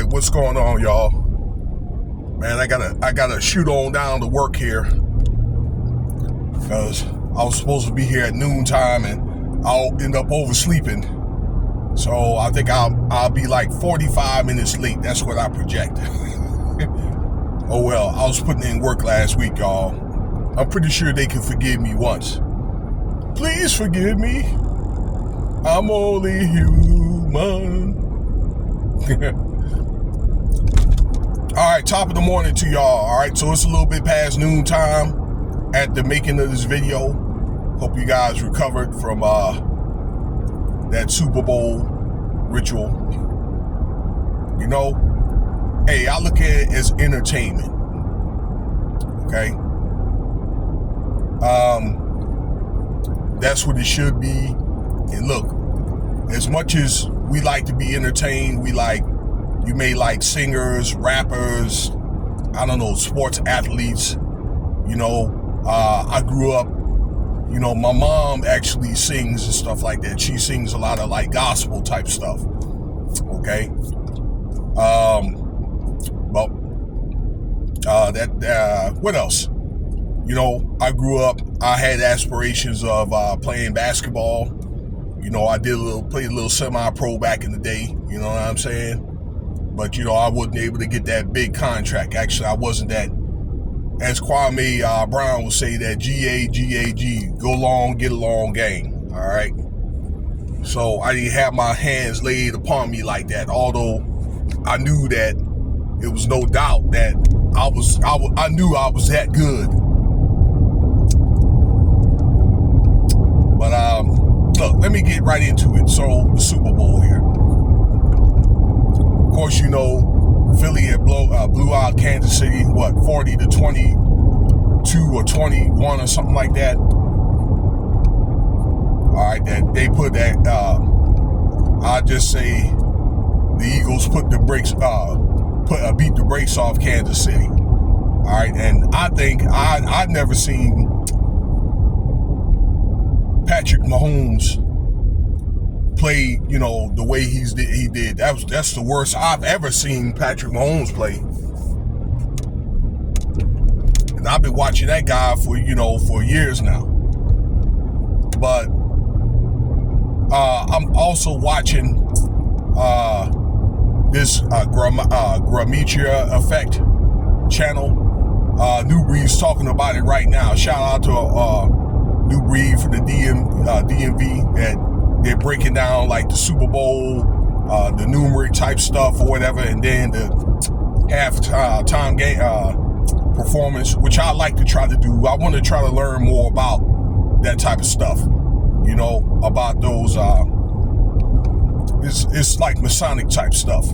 right, what's going on, y'all? Man, I gotta shoot on down to work here because I was supposed to be here at noontime and I'll end up oversleeping. So I think I'll be like 45 minutes late. That's what I project. Oh well, I was putting in work last week, y'all. I'm pretty sure they can forgive me once. Please forgive me. I'm only human. All right, top of the morning to y'all. All right, so it's a little bit past noontime at the making of this video. Hope you guys recovered from that Super Bowl ritual. You know, hey, I look at it as entertainment. Okay, that's what it should be. And look, as much as we like to be entertained, you may like singers, rappers, I don't know, sports athletes. You know, I grew up, you know, my mom actually sings and stuff like that. She sings a lot of like gospel type stuff. Okay. What else? You know, I grew up, I had aspirations of playing basketball. You know, I played a little semi-pro back in the day, you know what I'm saying? But, you know, I wasn't able to get that big contract. Actually, I wasn't that, as Kwame Brown would say, that G-A-G-A-G, go long, get along gang, all right? So I didn't have my hands laid upon me like that, although I knew that it was no doubt that I knew I was that good. But, look, let me get right into it. So, the Super Bowl here. Of course, you know, Philly had blew out Kansas City, 40-22 or 21 or something like that. All right, that they put that, I'll just say the Eagles beat the brakes off Kansas City. All right, and I think I've never seen Patrick Mahomes play, you know, the way he did. That's the worst I've ever seen Patrick Mahomes play. And I've been watching that guy for years now. But I'm also watching this Grametria Effect channel. New Breed's talking about it right now. Shout out to New Breed for the DMV that they're breaking down like the Super Bowl, the numeric type stuff or whatever, and then the half-time game performance, which I like to try to do. I want to try to learn more about that type of stuff, you know, about those, it's like Masonic type stuff,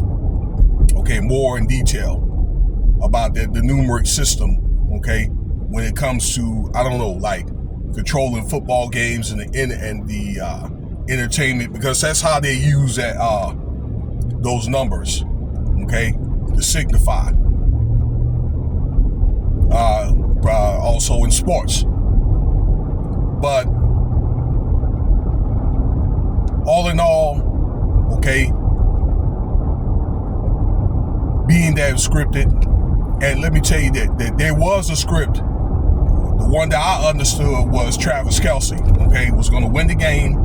okay, more in detail about the numeric system, okay, when it comes to, I don't know, like controlling football games and the entertainment, because that's how they use that those numbers, okay, to signify. Also in sports, but all in all, okay, being that scripted, and let me tell you that there was a script. The one that I understood was Travis Kelce, okay, was going to win the game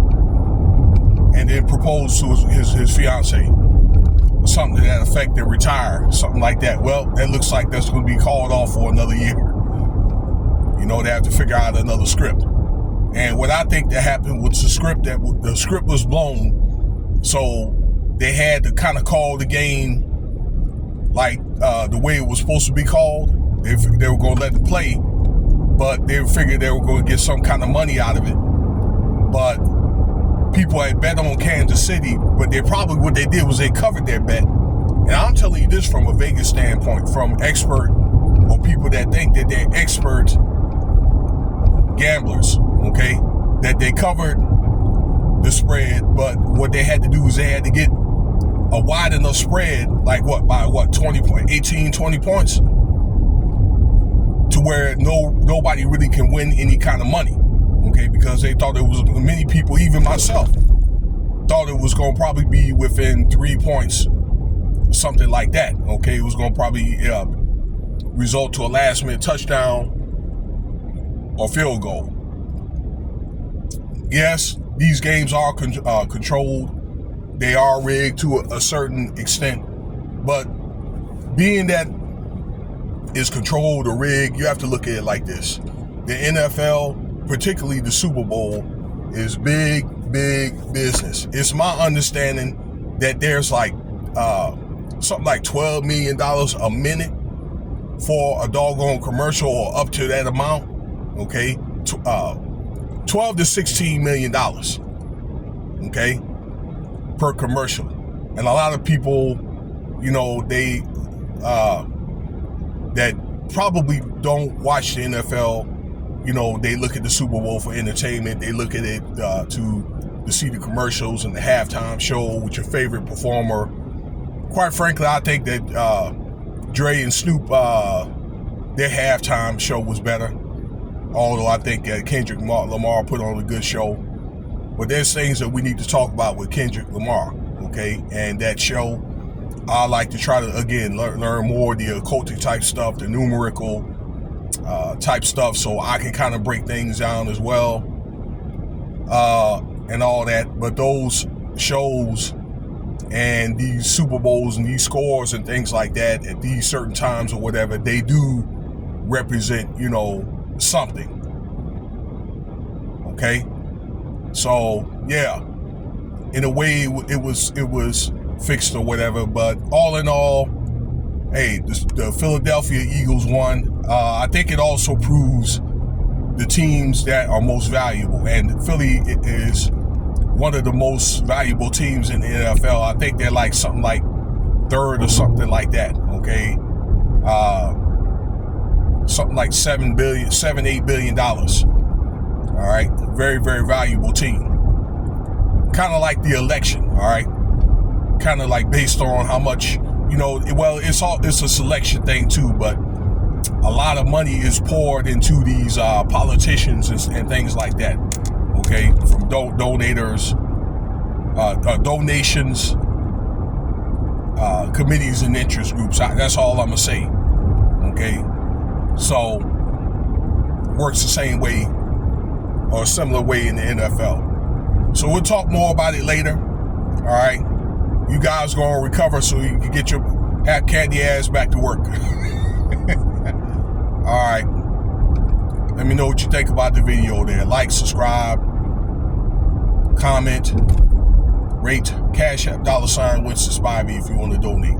and then propose to his fiance or something to that effect and retire, something like that. Well, that looks like that's going to be called off for another year. You know, they have to figure out another script. And what I think that happened was the script was blown, so they had to kind of call the game like the way it was supposed to be called. They were going to let it play, but they figured they were going to get some kind of money out of it. But people had bet on Kansas City, but what they did was they covered their bet. And I'm telling you this from a Vegas standpoint, from expert or people that think that they're expert gamblers, okay, that they covered the spread, but what they had to do is they had to get a wide enough spread, like by 20 points, to where nobody really can win any kind of money, okay, because they thought it was, many people, even myself, thought it was going to probably be within 3 points something like that. Okay, it was going to probably result to a last-minute touchdown or field goal. Yes, these games are controlled. They are rigged to a certain extent, but being that it's controlled or rigged, you have to look at it like this. The NFL, particularly the Super Bowl, is big business. It's my understanding that there's like something like $12 million a minute for a doggone commercial, or up to that amount. Okay, $12 to $16 million. Okay, per commercial. And a lot of people, they that probably don't watch the NFL, they look at the Super Bowl for entertainment. They look at it to see the commercials and the halftime show with your favorite performer. Quite frankly, I think that Dre and Snoop, their halftime show was better. Although I think Kendrick Lamar put on a good show. But there's things that we need to talk about with Kendrick Lamar, okay? And that show, I like to try to, again, learn more of the occultic type stuff, the numerical type stuff, so I can kind of break things down as well, and all that. But those shows and these Super Bowls and these scores and things like that at these certain times or whatever, they do represent, something. Okay? So, yeah, in a way it was fixed or whatever, but all in all, hey, the Philadelphia Eagles won. I think it also proves the teams that are most valuable, and Philly is one of the most valuable teams in the NFL. I think they're like something like third or something like that, okay? Something like $8 billion. All right, very, very valuable team. Kind of like the election, all right? Kind of like based on how much, it's a selection thing too, but a lot of money is poured into these politicians and things like that, okay? From donations, committees and interest groups. That's all I'm gonna say, okay? So, works the same way or a similar way in the NFL. So we'll talk more about it later. All right, you guys gonna recover so you can get your candy ass back to work. All right, let me know what you think about the video there. Like, subscribe, comment, rate, Cash App, $Winston Spivey if you want to donate.